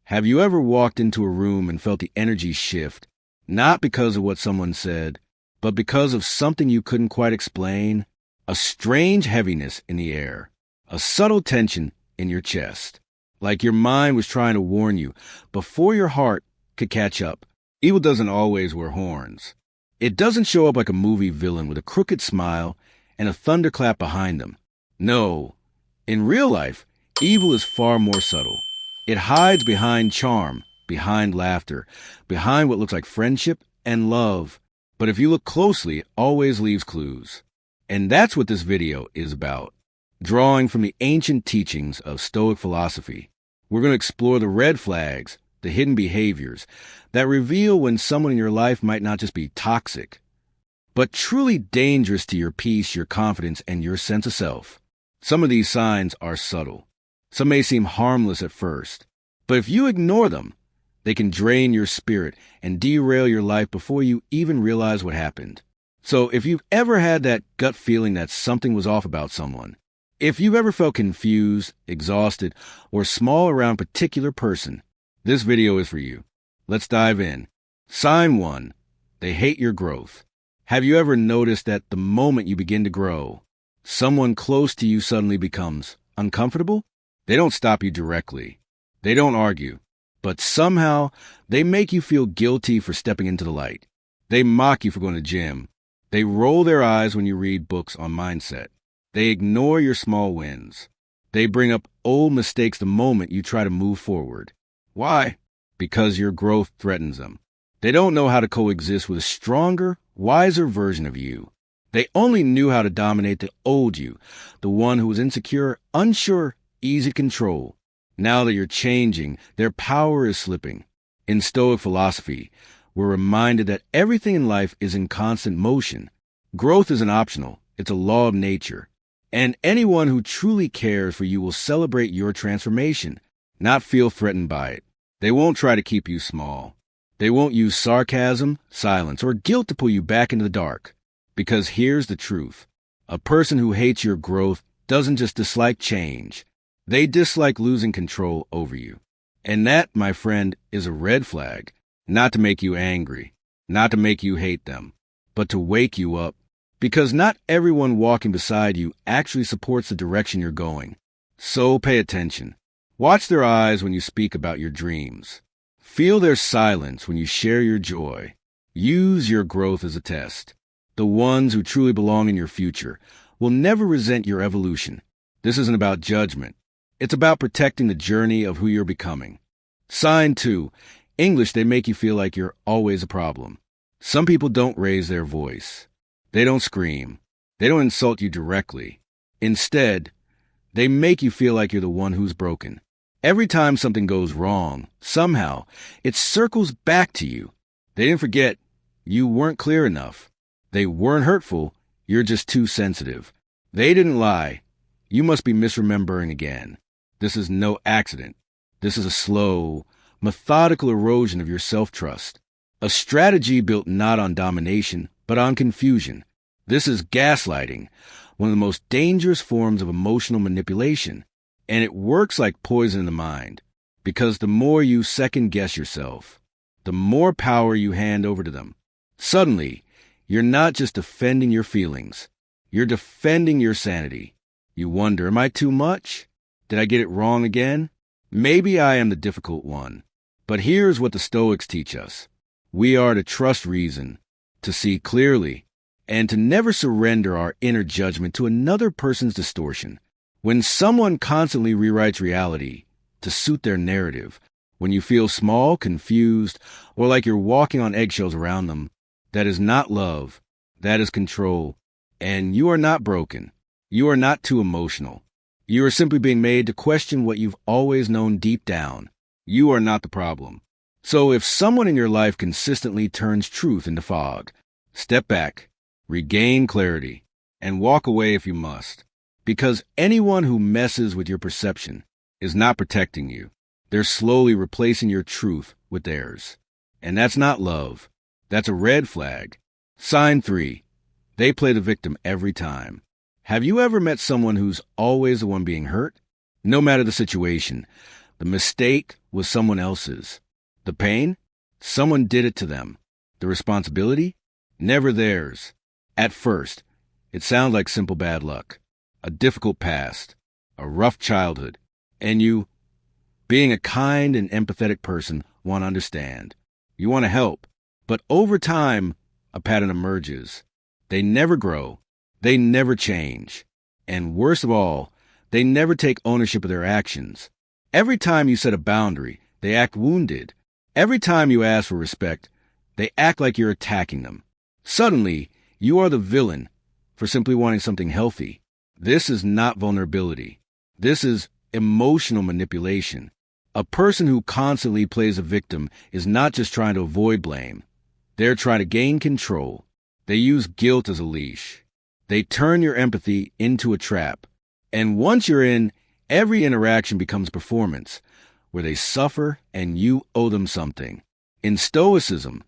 Have you ever walked into a room and felt the energy shift, not because of what someone said, but because of something you couldn't quite explain? A strange heaviness in the air, a subtle tension in your chest, like your mind was trying to warn you before your heart could catch up. Evil doesn't always wear horns. It doesn't show up like a movie villain with a crooked smile and a thunderclap behind them. No, in real life, evil is far more subtle. It hides behind charm, behind laughter, behind what looks like friendship and love. But if you look closely, it always leaves clues. And that's what this video is about. Drawing from the ancient teachings of Stoic philosophy, we're going to explore the red flags, the hidden behaviors that reveal when someone in your life might not just be toxic, but truly dangerous to your peace, your confidence, and your sense of self. Some of these signs are subtle. Some may seem harmless at first, but if you ignore them, they can drain your spirit and derail your life before you even realize what happened. So if you've ever had that gut feeling that something was off about someone, if you've ever felt confused, exhausted, or small around a particular person, this video is for you. Let's dive in. Sign 1. They hate your growth. Have you ever noticed that the moment you begin to grow, someone close to you suddenly becomes uncomfortable? They don't stop you directly. They don't argue. But somehow, they make you feel guilty for stepping into the light. They mock you for going to the gym. They roll their eyes when you read books on mindset. They ignore your small wins. They bring up old mistakes the moment you try to move forward. Why? Because your growth threatens them. They don't know how to coexist with a stronger, wiser version of you. They only knew how to dominate the old you, the one who was insecure, unsure, easy to control. Now that you're changing, their power is slipping. In Stoic philosophy, we're reminded that everything in life is in constant motion. Growth isn't optional. It's a law of nature. And anyone who truly cares for you will celebrate your transformation, not feel threatened by it. They won't try to keep you small. They won't use sarcasm, silence, or guilt to pull you back into the dark. Because here's the truth. A person who hates your growth doesn't just dislike change. They dislike losing control over you. And that, my friend, is a red flag. Not to make you angry, not to make you hate them, but to wake you up. Because not everyone walking beside you actually supports the direction you're going. So pay attention. Watch their eyes when you speak about your dreams. Feel their silence when you share your joy. Use your growth as a test. The ones who truly belong in your future will never resent your evolution. This isn't about judgment. It's about protecting the journey of who you're becoming. Sign 2. English, they make you feel like you're always a problem. Some people don't raise their voice. They don't scream. They don't insult you directly. Instead, they make you feel like you're the one who's broken. Every time something goes wrong, somehow, it circles back to you. They didn't forget. You weren't clear enough. They weren't hurtful. You're just too sensitive. They didn't lie. You must be misremembering again. This is no accident. This is a slow, methodical erosion of your self-trust. A strategy built not on domination, but on confusion. This is gaslighting, one of the most dangerous forms of emotional manipulation. And it works like poison in the mind, because the more you second-guess yourself, the more power you hand over to them. Suddenly, you're not just defending your feelings. You're defending your sanity. You wonder, am I too much? Did I get it wrong again? Maybe I am the difficult one. But here's what the Stoics teach us. We are to trust reason, to see clearly, and to never surrender our inner judgment to another person's distortion. When someone constantly rewrites reality to suit their narrative, when you feel small, confused, or like you're walking on eggshells around them, that is not love, that is control, and you are not broken. You are not too emotional. You are simply being made to question what you've always known deep down. You are not the problem. So if someone in your life consistently turns truth into fog, step back, regain clarity, and walk away if you must. Because anyone who messes with your perception is not protecting you. They're slowly replacing your truth with theirs. And that's not love. That's a red flag. Sign 3. They play the victim every time. Have you ever met someone who's always the one being hurt? No matter the situation, The mistake was someone else's. The pain? Someone did it to them. The responsibility? Never theirs. At first, it sounds like simple bad luck, a difficult past, a rough childhood, and you, being a kind and empathetic person, want to understand. You want to help. But over time, a pattern emerges. They never grow. They never change. And worst of all, they never take ownership of their actions. Every time you set a boundary, they act wounded. Every time you ask for respect, they act like you're attacking them. Suddenly, you are the villain for simply wanting something healthy. This is not vulnerability. This is emotional manipulation. A person who constantly plays a victim is not just trying to avoid blame. They're trying to gain control. They use guilt as a leash. They turn your empathy into a trap. And once you're in, every interaction becomes performance, where they suffer and you owe them something. In Stoicism,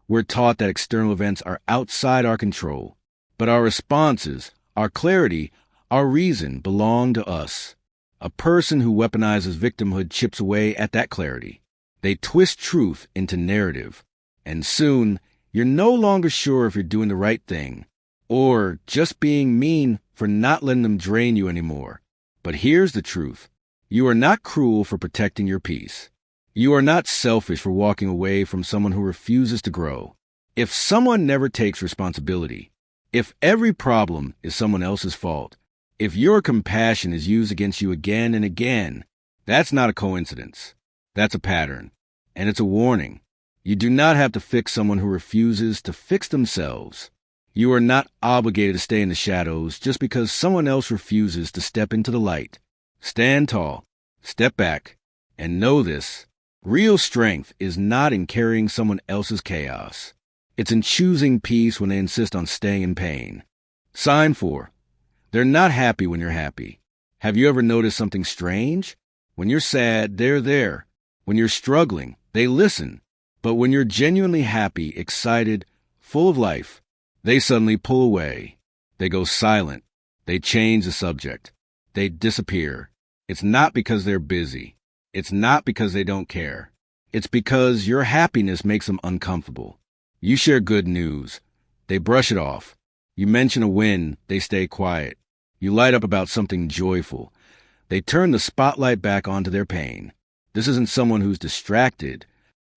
we're taught that external events are outside our control, but our responses, our clarity, our reason belong to us. A person who weaponizes victimhood chips away at that clarity. They twist truth into narrative, and soon you're no longer sure if you're doing the right thing, or just being mean for not letting them drain you anymore. But here's the truth. You are not cruel for protecting your peace. You are not selfish for walking away from someone who refuses to grow. If someone never takes responsibility, if every problem is someone else's fault, if your compassion is used against you again and again, that's not a coincidence. That's a pattern. And it's a warning. You do not have to fix someone who refuses to fix themselves. You are not obligated to stay in the shadows just because someone else refuses to step into the light. Stand tall, step back, and know this. Real strength is not in carrying someone else's chaos. It's in choosing peace when they insist on staying in pain. Sign 4. They're not happy when you're happy. Have you ever noticed something strange? When you're sad, they're there. When you're struggling, they listen. But when you're genuinely happy, excited, full of life, they suddenly pull away. They go silent. They change the subject. They disappear. It's not because they're busy. It's not because they don't care. It's because your happiness makes them uncomfortable. You share good news. They brush it off. You mention a win. They stay quiet. You light up about something joyful. They turn the spotlight back onto their pain. This isn't someone who's distracted.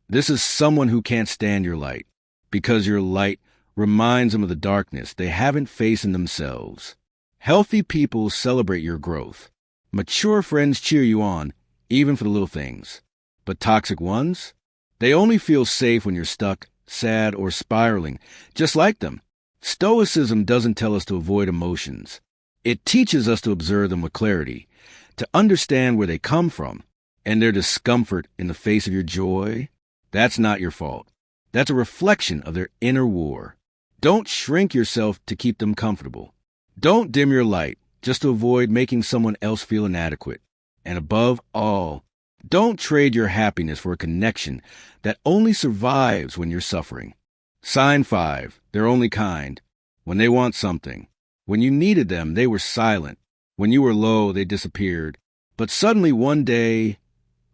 This is someone who can't stand your light, because your light reminds them of the darkness they haven't faced in themselves. Healthy people celebrate your growth. Mature friends cheer you on, even for the little things. But toxic ones? They only feel safe when you're stuck, sad, or spiraling, just like them. Stoicism doesn't tell us to avoid emotions. It teaches us to observe them with clarity, to understand where they come from, and their discomfort in the face of your joy. That's not your fault. That's a reflection of their inner war. Don't shrink yourself to keep them comfortable. Don't dim your light just to avoid making someone else feel inadequate. And above all, don't trade your happiness for a connection that only survives when you're suffering. Sign 5. They're only kind. When they want something. When you needed them, they were silent. When you were low, they disappeared. But suddenly one day,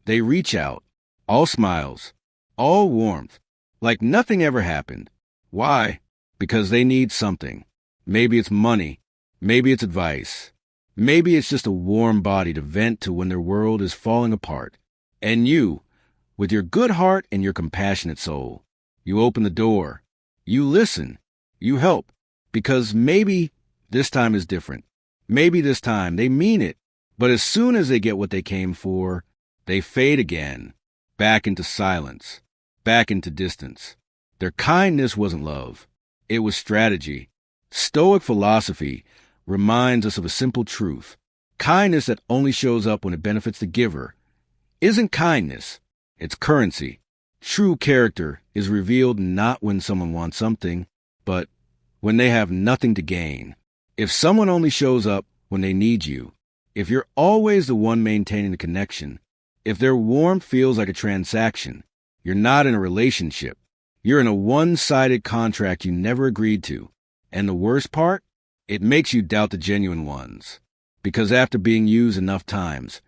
they reach out. All smiles. All warmth. Like nothing ever happened. Why? Because they need something. Maybe it's money. Maybe it's advice. Maybe it's just a warm body to vent to when their world is falling apart. And you, with your good heart and your compassionate soul, you open the door. You listen. You help. Because maybe this time is different. Maybe this time they mean it. But as soon as they get what they came for, they fade again. Back into silence. Back into distance. Their kindness wasn't love. It was strategy. Stoic philosophy reminds us of a simple truth. Kindness that only shows up when it benefits the giver isn't kindness. It's currency. True character is revealed not when someone wants something, but when they have nothing to gain. If someone only shows up when they need you, if you're always the one maintaining the connection, if their warmth feels like a transaction, you're not in a relationship. You're in a one-sided contract you never agreed to. And the worst part? It makes you doubt the genuine ones. Because after being used enough times,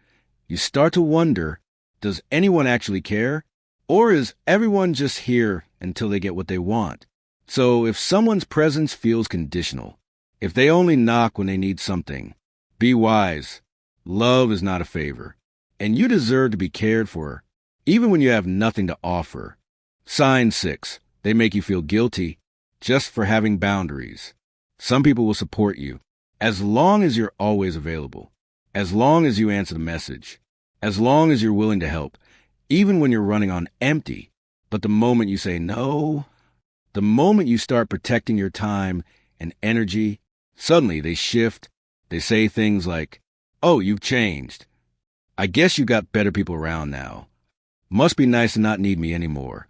you start to wonder Does anyone actually care? Or is everyone just here until they get what they want? So if someone's presence feels conditional, if they only knock when they need something, be wise. Love is not a favor, and you deserve to be cared for, even when you have nothing to offer. Sign 6. They make you feel guilty just for having boundaries. Some people will support you as long as you're always available, as long as you answer the message, as long as you're willing to help, even when you're running on empty. But the moment you say no, the moment you start protecting your time and energy, suddenly they shift. They say things like, "Oh, you've changed. I guess you got better people around now. Must be nice to not need me anymore."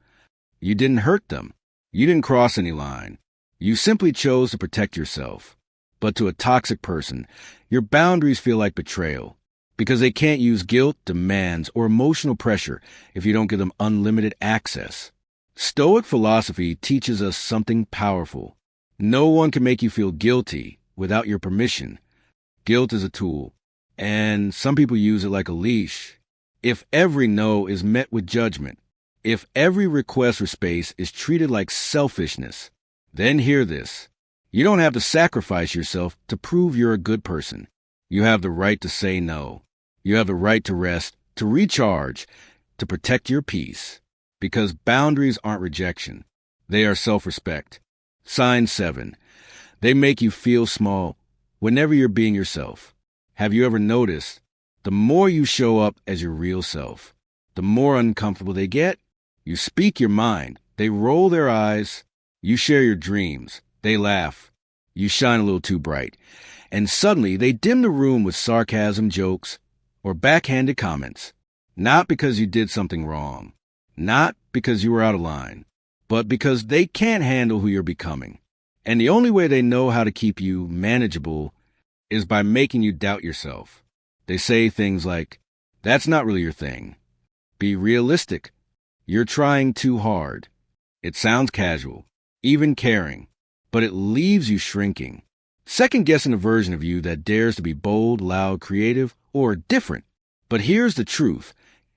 You didn't hurt them. You didn't cross any line. You simply chose to protect yourself. But to a toxic person, your boundaries feel like betrayal because they can't use guilt, demands, or emotional pressure if you don't give them unlimited access. Stoic philosophy teaches us something powerful. No one can make you feel guilty without your permission. Guilt is a tool, and some people use it like a leash. If every no is met with judgment, if every request for space is treated like selfishness, then hear this. You don't have to sacrifice yourself to prove you're a good person. You have the right to say no. You have the right to rest, to recharge, to protect your peace. Because boundaries aren't rejection. They are self-respect. Sign 7. They make you feel small whenever you're being yourself. Have you ever noticed, the more you show up as your real self, the more uncomfortable they get? You speak your mind. They roll their eyes. You share your dreams. They laugh. You shine a little too bright. And suddenly they dim the room with sarcasm, jokes, or backhanded comments. Not because you did something wrong. Not because you were out of line. But because they can't handle who you're becoming. And the only way they know how to keep you manageable is by making you doubt yourself. They say things like, "That's not really your thing. Be realistic. You're trying too hard." It sounds casual, even caring, but it leaves you shrinking, second-guessing a version of you that dares to be bold, loud, creative, or different. But here's the truth,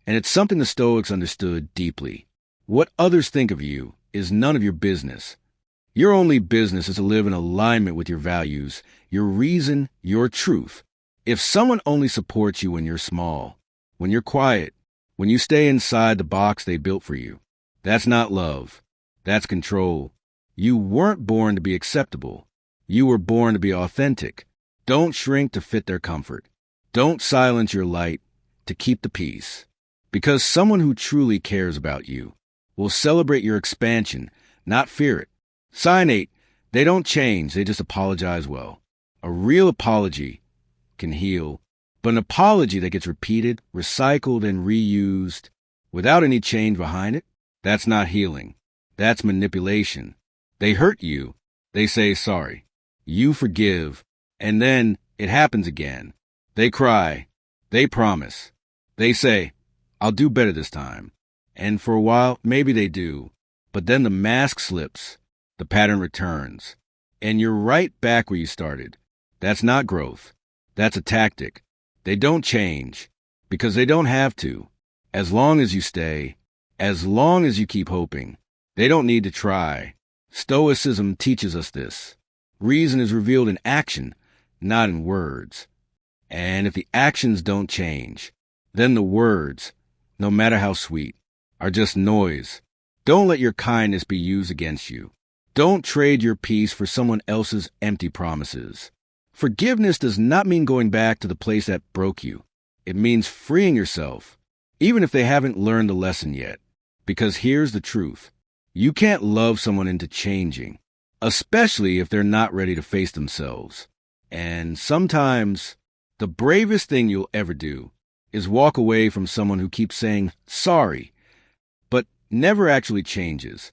and it's something the Stoics understood deeply. What others think of you is none of your business. Your only business is to live in alignment with your values, your reason, your truth. If someone only supports you when you're small, when you're quiet, when you stay inside the box they built for you, that's not love. That's control. You weren't born to be acceptable. You were born to be authentic. Don't shrink to fit their comfort. Don't silence your light to keep the peace. Because someone who truly cares about you will celebrate your expansion, not fear it. Sign 8. They don't change. They just apologize well. A real apology can heal. But an apology that gets repeated, recycled, and reused without any change behind it, that's not healing. That's manipulation. They hurt you. They say sorry. You forgive. And then it happens again. They cry. They promise. They say, "I'll do better this time." And for a while, maybe they do. But then the mask slips. The pattern returns. And you're right back where you started. That's not growth. That's a tactic. They don't change because they don't have to. As long as you stay, as long as you keep hoping, they don't need to try. Stoicism teaches us this. Reason is revealed in action, not in words. And if the actions don't change, then the words, no matter how sweet, are just noise. Don't let your kindness be used against you. Don't trade your peace for someone else's empty promises. Forgiveness does not mean going back to the place that broke you. It means freeing yourself, even if they haven't learned the lesson yet. Because here's the truth. You can't love someone into changing, especially if they're not ready to face themselves. And sometimes the bravest thing you'll ever do is walk away from someone who keeps saying sorry, but never actually changes.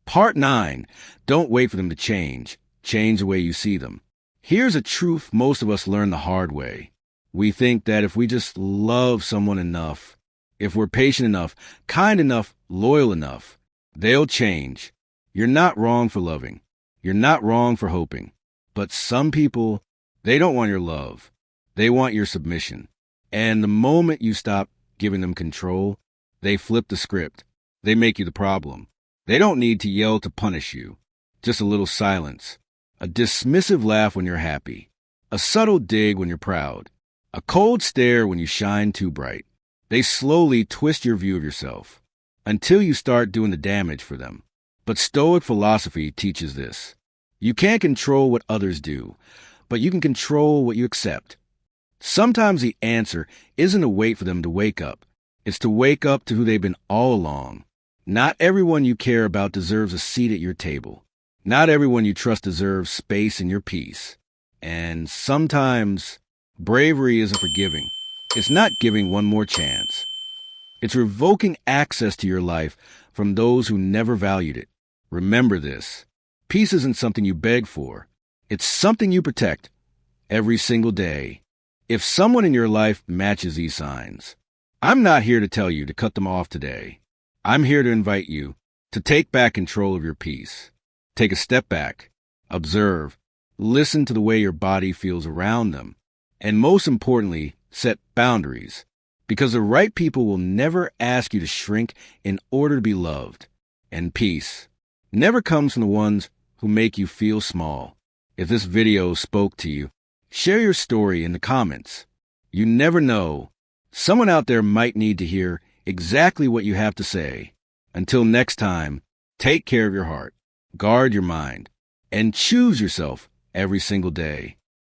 Part 9. Don't wait for them to change. Change the way you see them. Here's a truth most of us learn the hard way. We think that if we just love someone enough, if we're patient enough, kind enough, loyal enough, they'll change. You're not wrong for loving. You're not wrong for hoping. But some people, they don't want your love. They want your submission. And the moment you stop giving them control, They flip the script. They make you the problem. They don't need to yell to punish you. Just a little silence. A dismissive laugh when you're happy. A subtle dig when you're proud. A cold stare when you shine too bright. They slowly twist your view of yourself until you start doing the damage for them. But Stoic philosophy teaches this. You can't control what others do, but you can control what you accept. Sometimes the answer isn't to wait for them to wake up. It's to wake up to who they've been all along. Not everyone you care about deserves a seat at your table. Not everyone you trust deserves space in your peace. And sometimes bravery isn't forgiving. It's not giving one more chance. It's revoking access to your life from those who never valued it. Remember this. Peace isn't something you beg for. It's something you protect every single day. If someone in your life matches these signs, I'm not here to tell you to cut them off today. I'm here to invite you to take back control of your peace. Take a step back, observe, listen to the way your body feels around them, and most importantly, set boundaries, because the right people will never ask you to shrink in order to be loved. And peace never comes from the ones who make you feel small. If this video spoke to you, share your story in the comments. You never know. Someone out there might need to hear exactly what you have to say. Until next time, take care of your heart, guard your mind, and choose yourself every single day.